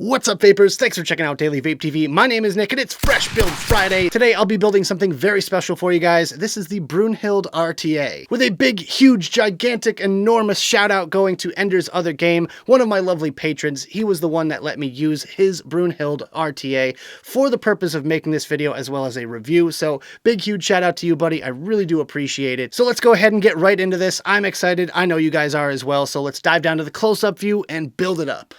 What's up, vapors? Thanks for checking out Daily Vape TV. My name is Nick and it's Fresh Build Friday. Today I'll be building something very special for you guys. This is the Brunhilde RTA. With a big, huge, gigantic, enormous shout out going to Ender's Other Game, one of my lovely patrons. He was the one that let me use his Brunhilde RTA for the purpose of making this video as well as a review. So big, huge shout out to you, buddy. I really do appreciate it. So let's go ahead and get right into this. I'm excited. I know you guys are as well. So let's dive down to the close-up view and build it up.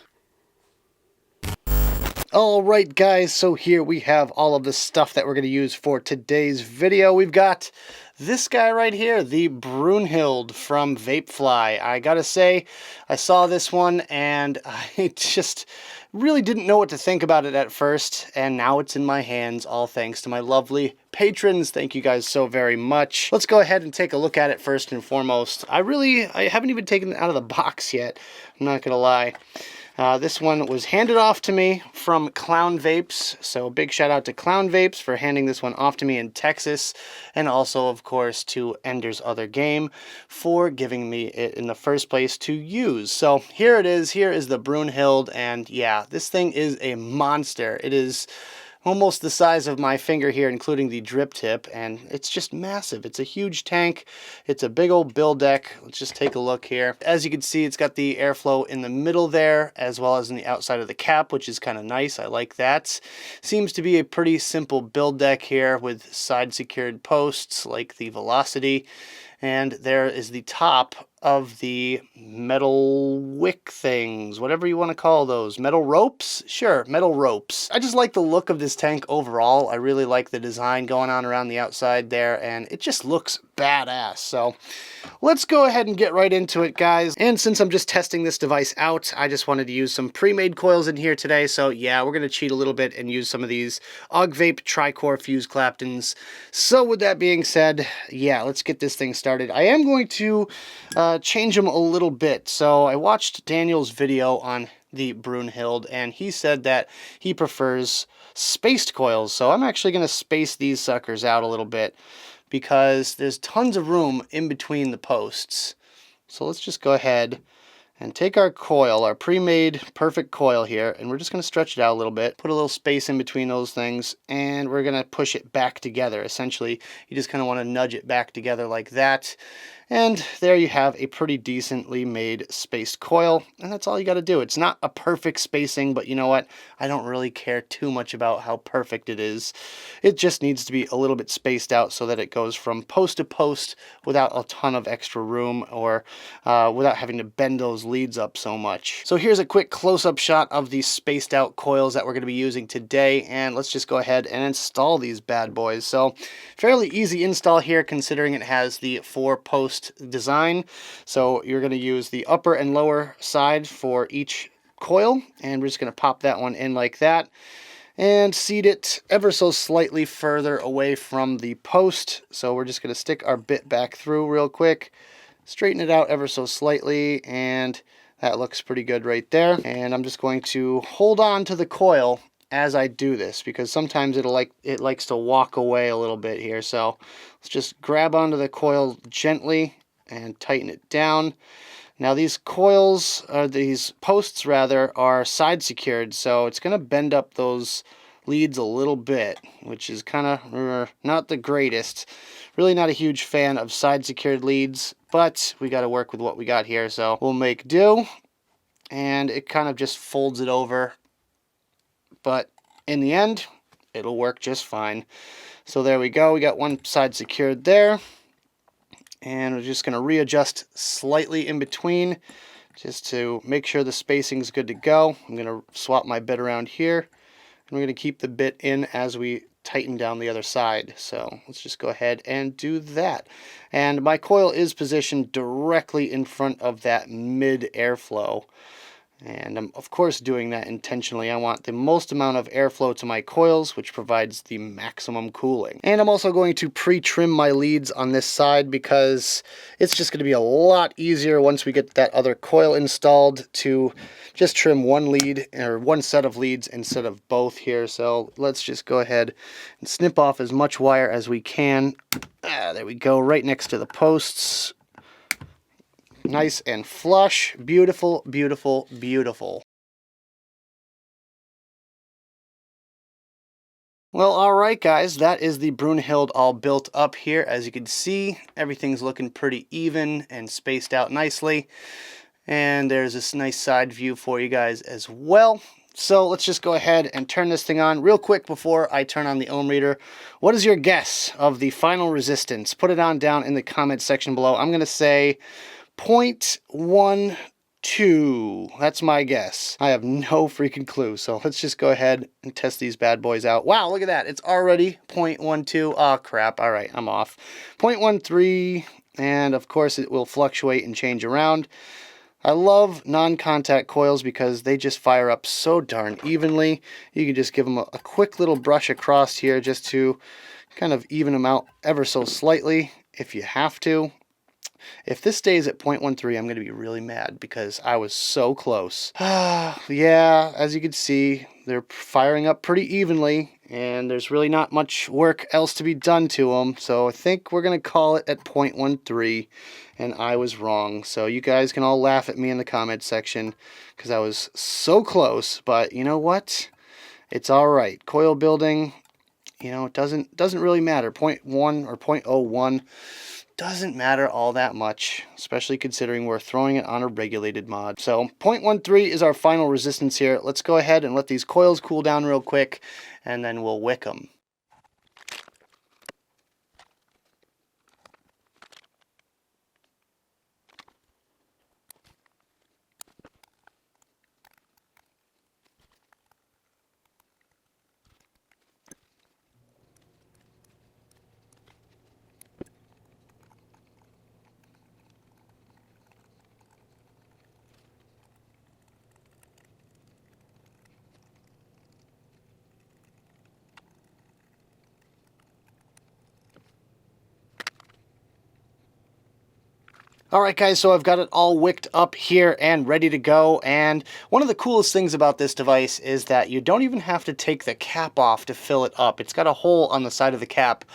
Alright guys, so here we have all of the stuff that we're going to use for today's video. We've got this guy right here, the Brunhilde from Vapefly. I gotta say, I saw this one and I just really didn't know what to think about it at first, and now it's in my hands, all thanks to my lovely patrons. Thank you guys so very much. Let's go ahead and take a look at it first and foremost. I haven't even taken it out of the box yet, I'm not gonna lie. This one was handed off to me from Clown Vapes, so big shout out to Clown Vapes for handing this one off to me in Texas, and also of course to Ender's Other Game for giving me it in the first place to use. So here it is, here is the Brunhilde, and yeah, this thing is a monster. It is almost the size of my finger here, including the drip tip, and it's just massive. It's a huge tank. It's a big old build deck. Let's just take a look here. As you can see, it's got the airflow in the middle there, as well as in the outside of the cap, which is kind of nice. I like that. Seems to be a pretty simple build deck here with side secured posts like the Velocity. And there is the top of the metal wick things, whatever you want to call those. Metal ropes? Sure, metal ropes. I just like the look of this tank overall. I really like the design going on around the outside there, and it just looks badass. So let's go ahead and get right into it, guys. And since I'm just testing this device out, I just wanted to use some pre-made coils in here today. So yeah, we're going to cheat a little bit and use some of these Vape Tri-Core Fuse Claptons. So with that being said, yeah, let's get this thing started. I am going to change them a little bit. So I watched Daniel's video on the Brunhilde, and he said that he prefers spaced coils. So I'm actually going to space these suckers out a little bit because there's tons of room in between the posts. So let's just go ahead and take our coil, our pre-made perfect coil here, and we're just going to stretch it out a little bit, put a little space in between those things, and we're going to push it back together. Essentially, you just kind of want to nudge it back together like that. And there you have a pretty decently made spaced coil, and that's all you got to do. It's not a perfect spacing, but you know what? I don't really care too much about how perfect it is. It just needs to be a little bit spaced out so that it goes from post to post without a ton of extra room, or without having to bend those leads up so much. So here's a quick close-up shot of these spaced out coils that we're going to be using today, and let's just go ahead and install these bad boys. So fairly easy install here, considering it has the 4-post design. So you're going to use the upper and lower side for each coil, and we're just going to pop that one in like that and seat it ever so slightly further away from the post. So we're just going to stick our bit back through real quick, straighten it out ever so slightly, and that looks pretty good right there. And I'm just going to hold on to the coil as I do this, because sometimes it likes to walk away a little bit here. So let's just grab onto the coil gently and tighten it down. Now these coils, or these posts rather, are side secured, so it's going to bend up those leads a little bit, which is kind of not the greatest. Really not a huge fan of side secured leads, but we got to work with what we got here, so we'll make do. And it kind of just folds it over, but in the end, it'll work just fine. So there we go. We got one side secured there. And we're just going to readjust slightly in between just to make sure the spacing is good to go. I'm going to swap my bit around here. And we're going to keep the bit in as we tighten down the other side. So let's just go ahead and do that. And my coil is positioned directly in front of that mid airflow. And I'm, of course, doing that intentionally. I want the most amount of airflow to my coils, which provides the maximum cooling. And I'm also going to pre-trim my leads on this side, because it's just going to be a lot easier once we get that other coil installed to just trim one lead, or one set of leads instead of both here. So let's just go ahead and snip off as much wire as we can. There we go, right next to the posts. Nice and flush. Beautiful, beautiful, beautiful. Well, all right, guys, that is the Brunhilde all built up here. As you can see, everything's looking pretty even and spaced out nicely. And there's this nice side view for you guys as well. So let's just go ahead and turn this thing on real quick before I turn on the ohm reader. What is your guess of the final resistance? Put it on down in the comment section below. I'm going to say 0.12. That's my guess. I have no freaking clue. So let's just go ahead and test these bad boys out. Wow, look at that. It's already 0.12. Oh, crap. All right, I'm off. 0.13. And of course, it will fluctuate and change around. I love non-contact coils because they just fire up so darn evenly. You can just give them a quick little brush across here just to kind of even them out ever so slightly if you have to. If this stays at 0.13, I'm going to be really mad because I was so close. Yeah, as you can see, they're firing up pretty evenly, and there's really not much work else to be done to them. So I think we're going to call it at 0.13, and I was wrong. So you guys can all laugh at me in the comment section because I was so close. But you know what? It's all right. Coil building, you know, it doesn't really matter. 0.1 or 0.01. Doesn't matter all that much, especially considering we're throwing it on a regulated mod. So 0.13 is our final resistance here. Let's go ahead and let these coils cool down real quick, and then we'll wick them. Alright guys, so I've got it all wicked up here and ready to go, and one of the coolest things about this device is that you don't even have to take the cap off to fill it up. It's got a hole on the side of the cap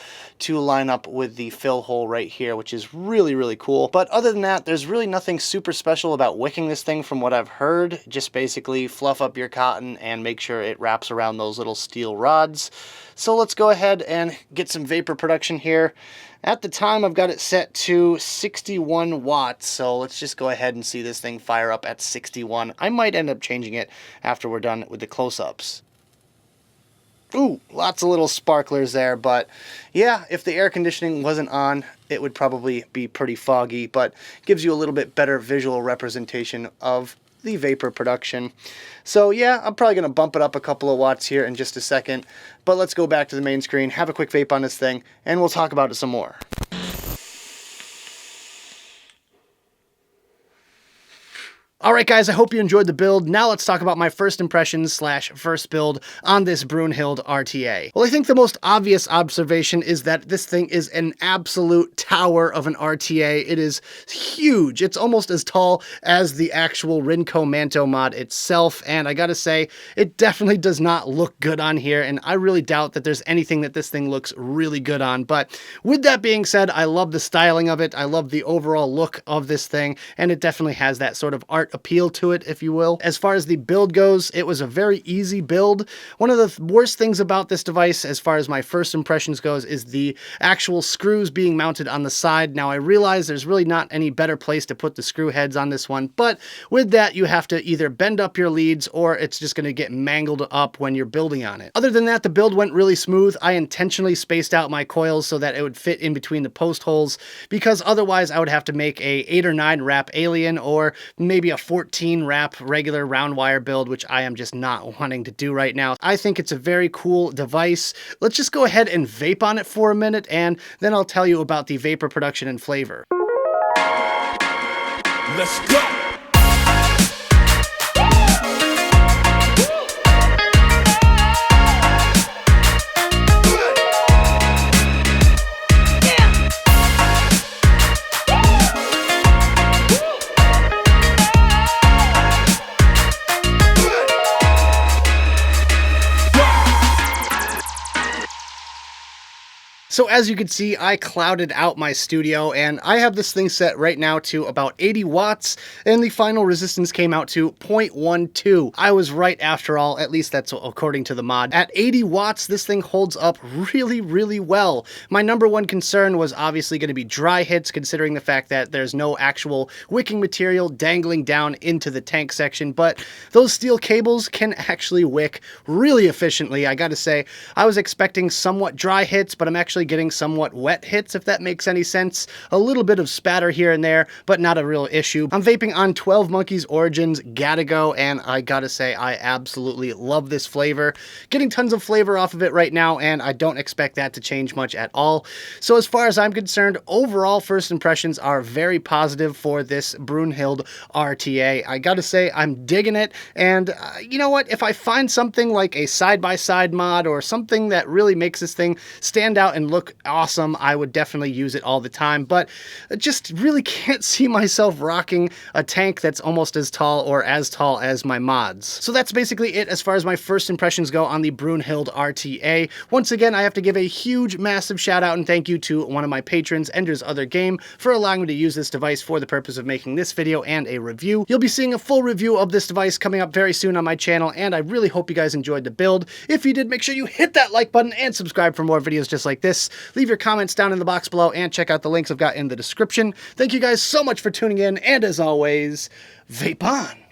to line up with the fill hole right here, which is really, really cool. But other than that, there's really nothing super special about wicking this thing from what I've heard. Just basically fluff up your cotton and make sure it wraps around those little steel rods. So let's go ahead and get some vapor production here. At the time, I've got it set to 61 watts, so let's just go ahead and see this thing fire up at 61. I might end up changing it after we're done with the close-ups. Ooh, lots of little sparklers there, but yeah, if the air conditioning wasn't on, it would probably be pretty foggy, but gives you a little bit better visual representation of the vapor production. So yeah, I'm probably going to bump it up a couple of watts here in just a second, but let's go back to the main screen, have a quick vape on this thing, and we'll talk about it some more. Alright guys, I hope you enjoyed the build. Now let's talk about my first impressions / first build on this Brunhilde RTA. Well, I think the most obvious observation is that this thing is an absolute tower of an RTA. It is huge. It's almost as tall as the actual Rinco Manto mod itself, and I gotta say, it definitely does not look good on here, and I really doubt that there's anything that this thing looks really good on. But with that being said, I love the styling of it. I love the overall look of this thing, and it definitely has that sort of art appeal to it, if you will. As far as the build goes, it was a very easy build. One of the worst things about this device, as far as my first impressions goes, is the actual screws being mounted on the side. Now, I realize there's really not any better place to put the screw heads on this one, but with that, you have to either bend up your leads or it's just going to get mangled up when you're building on it. Other than that, the build went really smooth. I intentionally spaced out my coils so that it would fit in between the post holes, because otherwise I would have to make a 8 or 9 wrap alien or maybe a 14 wrap regular round wire build, which I am just not wanting to do right now. I think it's a very cool device. Let's just go ahead and vape on it for a minute, and then I'll tell you about the vapor production and flavor. Let's go! So as you can see, I clouded out my studio, and I have this thing set right now to about 80 watts, and the final resistance came out to 0.12. I was right after all, at least that's according to the mod. At 80 watts, this thing holds up really, really well. My number one concern was obviously going to be dry hits, considering the fact that there's no actual wicking material dangling down into the tank section, but those steel cables can actually wick really efficiently. I gotta say, I was expecting somewhat dry hits, but I'm actually getting somewhat wet hits, if that makes any sense. A little bit of spatter here and there, but not a real issue. I'm vaping on 12 Monkeys Origins Gotta Go, and I gotta say, I absolutely love this flavor. Getting tons of flavor off of it right now, and I don't expect that to change much at all. So as far as I'm concerned, overall first impressions are very positive for this Brunhilde RTA. I gotta say, I'm digging it, and you know what? If I find something like a side-by-side mod or something that really makes this thing stand out and look awesome, I would definitely use it all the time, but I just really can't see myself rocking a tank that's almost as tall or as tall as my mods. So that's basically it as far as my first impressions go on the Brunhilde RTA. Once again, I have to give a huge, massive shout out and thank you to one of my patrons, Ender's Other Game, for allowing me to use this device for the purpose of making this video and a review. You'll be seeing a full review of this device coming up very soon on my channel, and I really hope you guys enjoyed the build. If you did, make sure you hit that like button and subscribe for more videos just like this. Leave your comments down in the box below and check out the links I've got in the description. Thank you guys so much for tuning in, and as always, vape on!